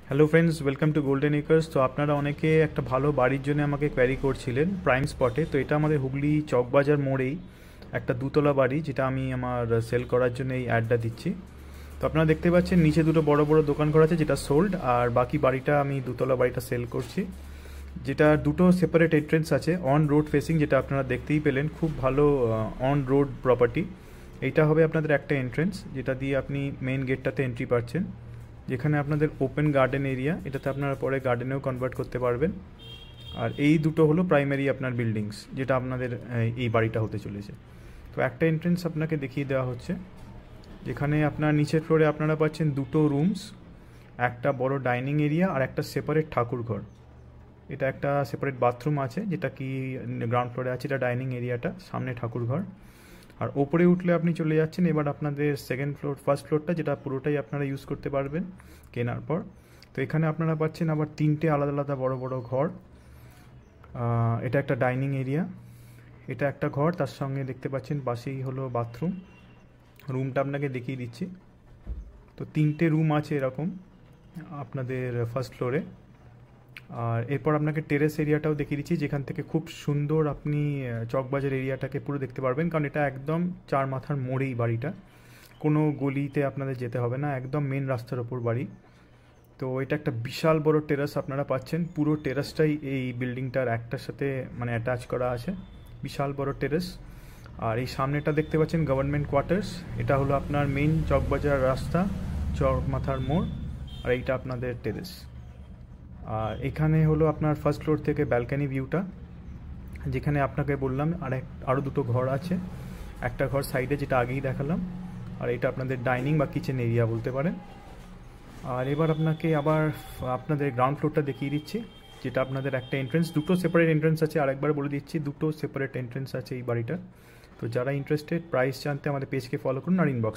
Hello friends, welcome to golden acres. তো আপনারা অনেকে একটা ভালো বাড়ির জন্য আমাকে কোয়ারি করছিলেন প্রাইম স্পটে। তো এটা আমাদের হুগলি চকবাজার মোড়েই একটা দুতলা বাড়ি, যেটা আমি আমার সেল করার জন্য এই অ্যাডটা দিচ্ছি। তো আপনারা দেখতে পাচ্ছেন নিচে দুটো বড় বড় দোকান করা আছে, যেটা সোল্ড, আর বাকি বাড়িটা আমি দুতলা বাড়িটা সেল করছি, যেটা দুটো সেপারেট এন্ট্রেন্স আছে অন রোড ফেসিং, যেটা আপনারা দেখতেই পেলেন। খুব ভালো অন রোড প্রপার্টি। এইটা হবে আপনাদের একটা এন্ট্রেন্স, যেটা দিয়ে আপনি মেন গেটটাতে এন্ট্রি পাচ্ছেন, যেখানে আপনাদের ওপেন গার্ডেন এরিয়া, এটাতে আপনারা পরে গার্ডেনেও কনভার্ট করতে পারবেন। আর এই দুটো হলো প্রাইমারি আপনার বিল্ডিংস, যেটা আপনাদের এই বাড়িটা হতে চলেছে। তো একটা এন্ট্রেন্স আপনাকে দেখিয়ে দেওয়া হচ্ছে, যেখানে আপনার নিচের ফ্লোরে আপনারা পাচ্ছেন দুটো রুমস, একটা বড় ডাইনিং এরিয়া আর একটা সেপারেট ঠাকুর ঘর। এটা একটা সেপারেট বাথরুম আছে, যেটা কি গ্রাউন্ড ফ্লোরে আছে। এটা ডাইনিং এরিয়াটা, সামনে ঠাকুর ঘর। আর ওপরে উঠলে আপনি চলে যাচ্ছেন এবার আপনাদের সেকেন্ড ফ্লোর, ফার্স্ট ফ্লোরটা, যেটা পুরোটাই আপনারা ইউজ করতে পারবেন কেনার পর। তো এখানে আপনারা পাচ্ছেন আবার তিনটে আলাদা আলাদা বড় বড় ঘর। এটা একটা ডাইনিং এরিয়া, এটা একটা ঘর, তার সঙ্গে দেখতে পাচ্ছেন পাশেই হলো বাথরুম। রুমটা আপনাকে দেখিয়ে দিচ্ছি। তো তিনটে রুম আছে এরকম আপনাদের ফার্স্ট ফ্লোরে। আর এরপর আপনাকে টেরেস এরিয়াটাও দেখিয়ে দিচ্ছি, যেখান থেকে খুব সুন্দর আপনি চকবাজার এরিয়াটাকে পুরো দেখতে পারবেন, কারণ এটা একদম চার মাথার মোড়েই বাড়িটা। কোনো গলিতে আপনাদের যেতে হবে না, একদম মেন রাস্তার ওপর বাড়ি। তো এটা একটা বিশাল বড় টেরাস আপনারা পাচ্ছেন, পুরো টেরাসটাই এই বিল্ডিংটার একটার সাথে মানে অ্যাটাচ করা আছে, বিশাল বড় টেরাস। আর এই সামনেটা দেখতে পাচ্ছেন গভর্নমেন্ট কোয়ার্টার্স। এটা হলো আপনার মেন চকবাজার রাস্তা, চক মাথার মোড়। আর এইটা আপনাদের টেরেস। আর এখানে হলো আপনার ফার্স্ট ফ্লোর থেকে ব্যালকানি ভিউটা, যেখানে আপনাকে বললাম আরও দুটো ঘর আছে। একটা ঘর সাইডে, যেটা আগেই দেখালাম, আর এটা আপনাদের ডাইনিং বা কিচেন এরিয়া বলতে পারেন। আর এবার আপনাকে আবার আপনাদের গ্রাউন্ড ফ্লোরটা দেখিয়ে দিচ্ছি, যেটা আপনাদের একটা এন্ট্রেন্স, দুটো সেপারেট এন্ট্রেন্স আছে। আরেকবার বলে দিচ্ছি, দুটো সেপারেট এন্ট্রেন্স আছে এই বাড়িটা। তো যারা ইন্টারেস্টেড প্রাইস জানতে আমাদের পেজকে ফলো করুন আর ইনবক্স